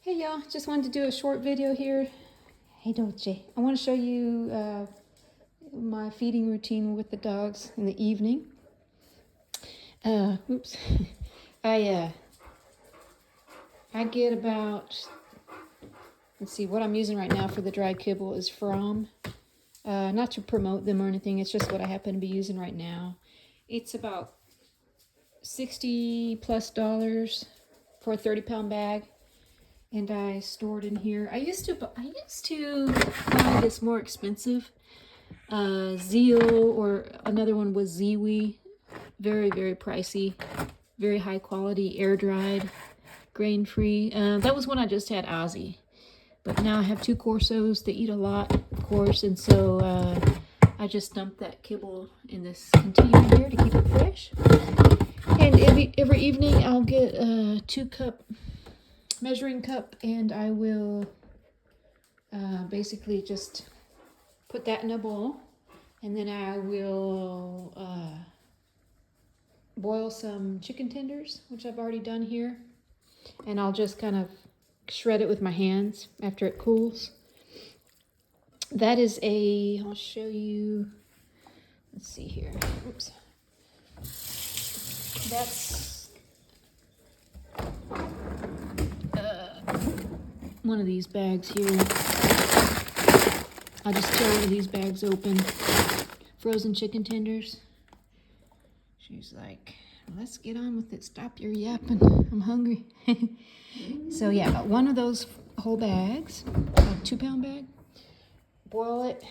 Hey y'all, just wanted to do a short video here. Hey Dolce, I want to show you my feeding routine with the dogs in the evening. Oops. I get about, let's see, what I'm using right now for the dry kibble is from, not to promote them or anything, it's just what I happen to be using right now. It's about $60+ for a 30-pound bag. And I stored in here. I used to buy this more expensive Zeal, or another one was Ziwi. Very, very pricey, very high quality, air dried, grain free. That was when I just had Ozzy, but now I have two Corsos. They eat a lot, of course, and so I just dump that kibble in this container here to keep it fresh. And every evening I'll get a 2-cup measuring cup, and I will basically just put that in a bowl, and then I will boil some chicken tenders, which I've already done here, and I'll just kind of shred it with my hands after it cools. That is I'll show you, let's see here, oops, that's one of these bags here. I just tear one of these bags open. Frozen chicken tenders. She's like, let's get on with it. Stop your yapping. I'm hungry. So yeah, got one of those whole bags, a 2-pound bag. Boil it,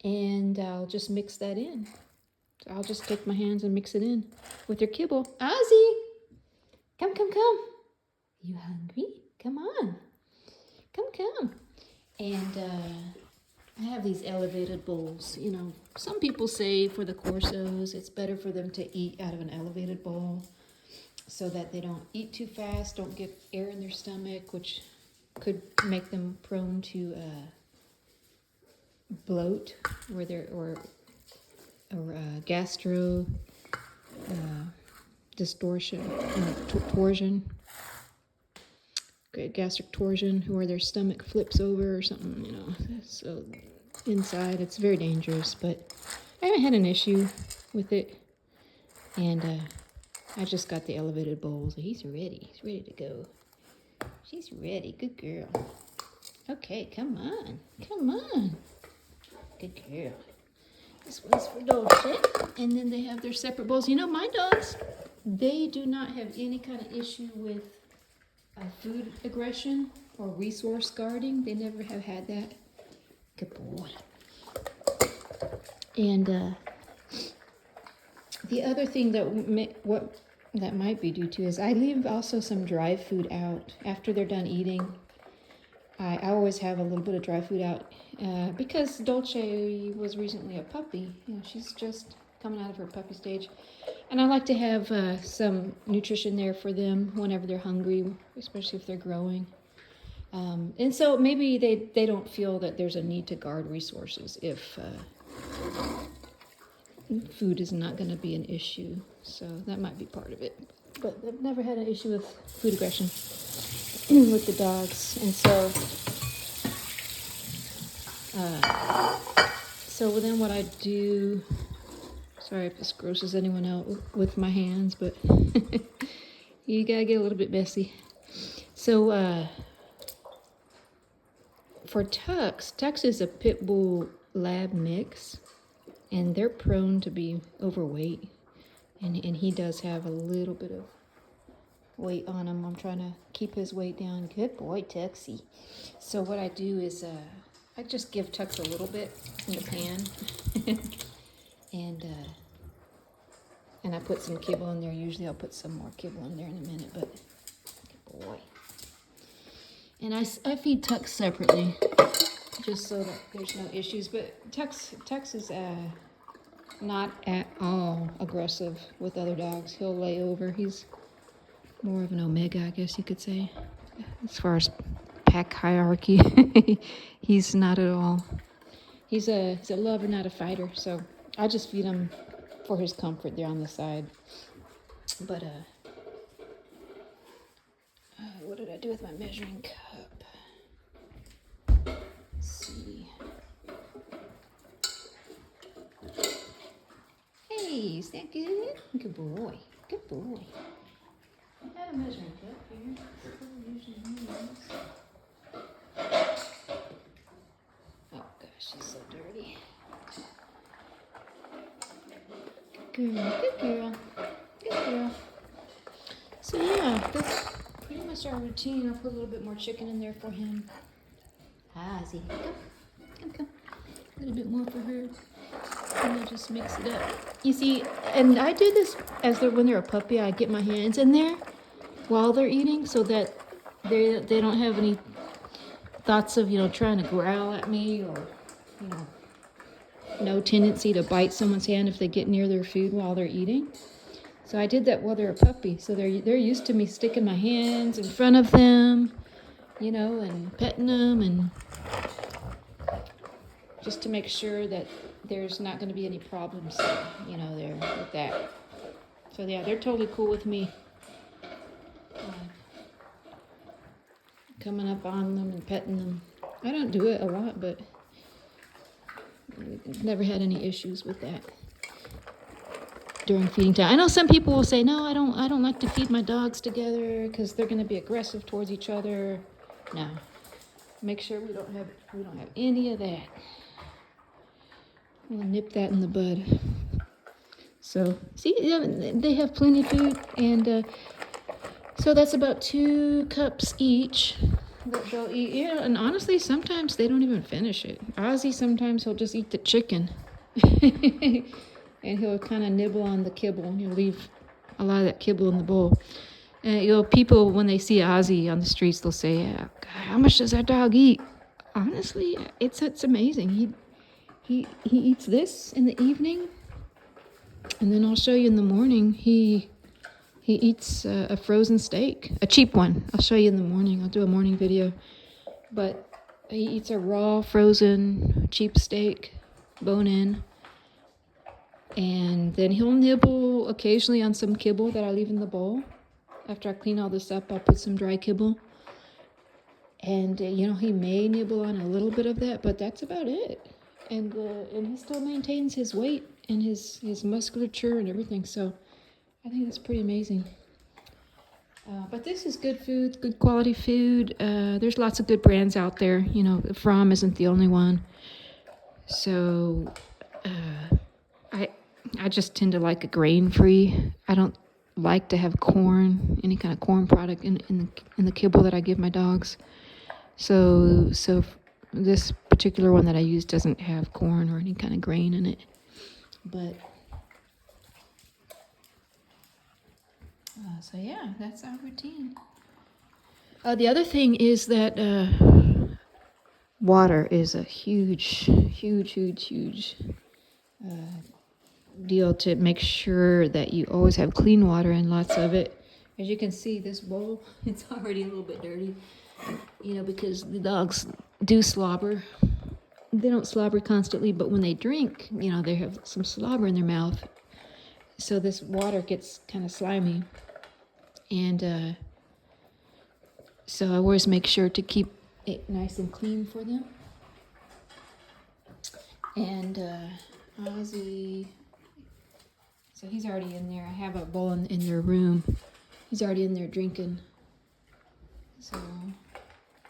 and I'll just mix that in. So I'll just take my hands and mix it in with your kibble. Ozzy, come. You hungry? Come on. Come. And I have these elevated bowls. You know, some people say for the Corsos, it's better for them to eat out of an elevated bowl so that they don't eat too fast, don't get air in their stomach, which could make them prone to bloat or gastro distortion, torsion. Gastric torsion, where their stomach flips over or something, you know. So inside, it's very dangerous, but I haven't had an issue with it. And I just got the elevated bowl, so he's ready. He's ready to go. She's ready. Good girl. Okay, come on. Good girl. This one's for Dolce. And then they have their separate bowls. You know, my dogs, they do not have any kind of issue with food aggression or resource guarding. They never have had that. Good boy. And the other thing that might be due to is I leave also some dry food out after they're done eating. I always have a little bit of dry food out because Dolce was recently a puppy. You know, she's just coming out of her puppy stage. And I like to have some nutrition there for them whenever they're hungry, especially if they're growing. And so maybe they don't feel that there's a need to guard resources if food is not going to be an issue. So that might be part of it. But I've never had an issue with food aggression with the dogs. And so then what I do... Sorry if this grosses anyone out with my hands, but you gotta get a little bit messy. So for Tux is a pit bull lab mix, and they're prone to be overweight, and he does have a little bit of weight on him. I'm trying to keep his weight down. Good boy, Tuxie. So what I do is I just give Tux a little bit in the pan. And I put some kibble in there. Usually I'll put some more kibble in there in a minute, but good boy. And I feed Tux separately, just so that there's no issues. But Tux is not at all aggressive with other dogs. He'll lay over. He's more of an omega, I guess you could say, as far as pack hierarchy. He's not at all. He's a lover, not a fighter. So I just feed him for his comfort there on the side. But what did I do with my measuring cup? Let's see. Hey, is that good? Good boy. Good boy. I have a measuring cup here. Usually use. Oh gosh, she's so dirty. Good girl. Good girl. Good girl. So yeah, that's pretty much our routine. I'll put a little bit more chicken in there for him. Ozzy, come. A little bit more for her. And I'll just mix it up. You see, and I do this when they're a puppy. I get my hands in there while they're eating so that they don't have any thoughts of, trying to growl at me or, no tendency to bite someone's hand if they get near their food while they're eating. So I did that while they're a puppy. So they're used to me sticking my hands in front of them, and petting them, and just to make sure that there's not going to be any problems, there with that. So yeah, they're totally cool with me coming up on them and petting them. I don't do it a lot, but I've never had any issues with that during feeding time. I know some people will say, no, I don't like to feed my dogs together because they're going to be aggressive towards each other. No, make sure we don't have any of that. We'll nip that in the bud. So see, they have plenty of food, and so that's about 2 cups each that they'll eat. Yeah, and honestly, sometimes they don't even finish it. Ozzy, sometimes he'll just eat the chicken. And he'll kind of nibble on the kibble, and he'll leave a lot of that kibble in the bowl. And people, when they see Ozzy on the streets, they'll say, God, how much does that dog eat? Honestly, it's amazing. He eats this in the evening, and then I'll show you in the morning. He eats a frozen steak, a cheap one. I'll show you in the morning. I'll do a morning video. But he eats a raw, frozen, cheap steak, bone in. And then he'll nibble occasionally on some kibble that I leave in the bowl. After I clean all this up, I'll put some dry kibble. And, he may nibble on a little bit of that, but that's about it. And he still maintains his weight and his musculature and everything. So I think that's pretty amazing. But this is good food, good quality food. There's lots of good brands out there. Fromm isn't the only one. So I just tend to like a grain-free. I don't like to have corn, any kind of corn product in the kibble that I give my dogs. So this particular one that I use doesn't have corn or any kind of grain in it. But so yeah, that's our routine. The other thing is that water is a huge deal to make sure that you always have clean water and lots of it. As you can see, this bowl, it's already a little bit dirty, because the dogs do slobber. They don't slobber constantly, but when they drink, they have some slobber in their mouth. So this water gets kind of slimy. And so I always make sure to keep it nice and clean for them. And Ozzy, so he's already in there. I have a bowl in their room. He's already in there drinking. So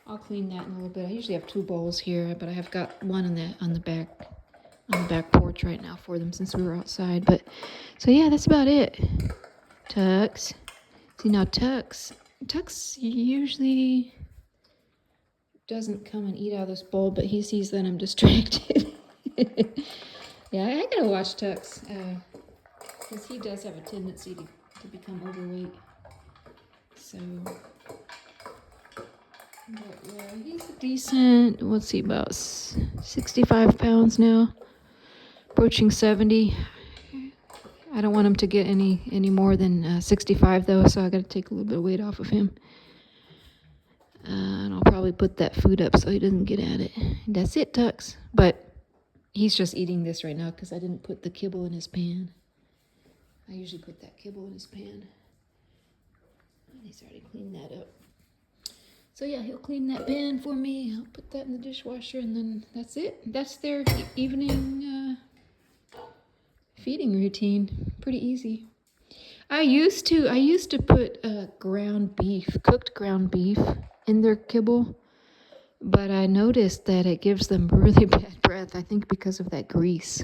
I'll clean that in a little bit. I usually have 2 bowls here, but I have got one on the back porch right now for them since we were outside. But so yeah, that's about it. Tux. See now, Tux usually doesn't come and eat out of this bowl, but he sees that I'm distracted. Yeah, I gotta watch Tux, because he does have a tendency to become overweight. So, but yeah, he's a decent, what's he, about 65 pounds now, approaching 70. I don't want him to get any more than 65 though, so I gotta take a little bit of weight off of him. And I'll probably put that food up so he doesn't get at it. That's it, Tux. But he's just eating this right now because I didn't put the kibble in his pan. I usually put that kibble in his pan. And he's already cleaned that up. So yeah, he'll clean that bin for me. I'll put that in the dishwasher, and then that's it. That's their evening feeding routine. Pretty easy. I used to put cooked ground beef in their kibble, but I noticed that it gives them really bad breath. I think because of that grease.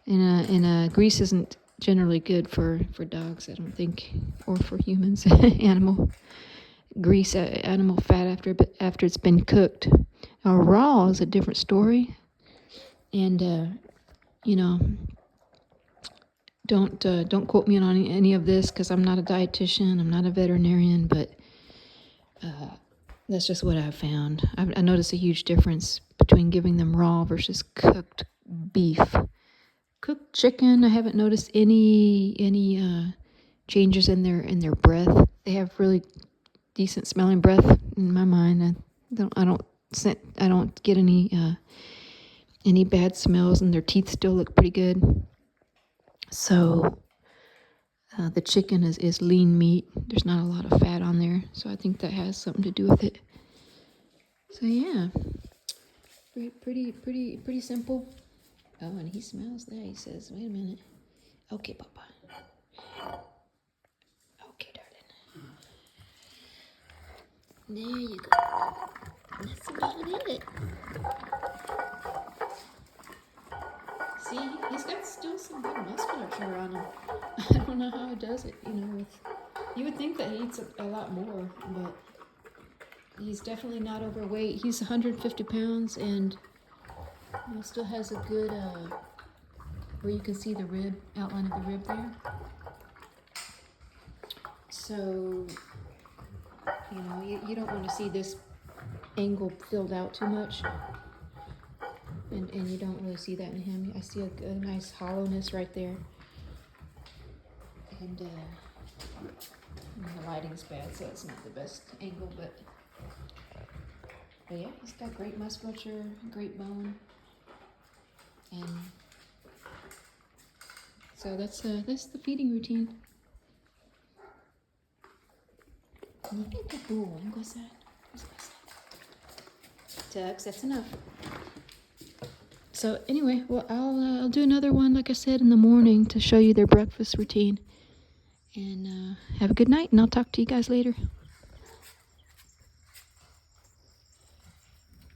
And grease isn't generally good for dogs, I don't think, or for humans. Animal grease, animal fat after it's been cooked. Raw is a different story, and you know, don't quote me on any of this because I'm not a dietitian, I'm not a veterinarian, but that's just what I've found. I noticed a huge difference between giving them raw versus cooked beef. Cooked chicken, I haven't noticed any changes in their breath. They have really decent smelling breath in my mind. I don't get any bad smells, and their teeth still look pretty good. So the chicken is lean meat. There's not a lot of fat on there, so I think that has something to do with it. So yeah, pretty simple. Oh, and he smells that. He says, "Wait a minute." Okay, Papa. Okay, darling. There you go. That's about it. See, he's got still some good musculature on him. I don't know how he does it. You would think that he eats a lot more, but he's definitely not overweight. He's 150 pounds, and he still has a good, where you can see the outline of the rib there. So, you don't want to see this angle filled out too much. And you don't really see that in him. I see a nice hollowness right there. And the lighting's bad, so it's not the best angle, but yeah, he's got great musculature, great bone. And so that's the feeding routine. Tugs, that's enough. So anyway, well, I'll do another one, like I said, in the morning to show you their breakfast routine. And have a good night, and I'll talk to you guys later.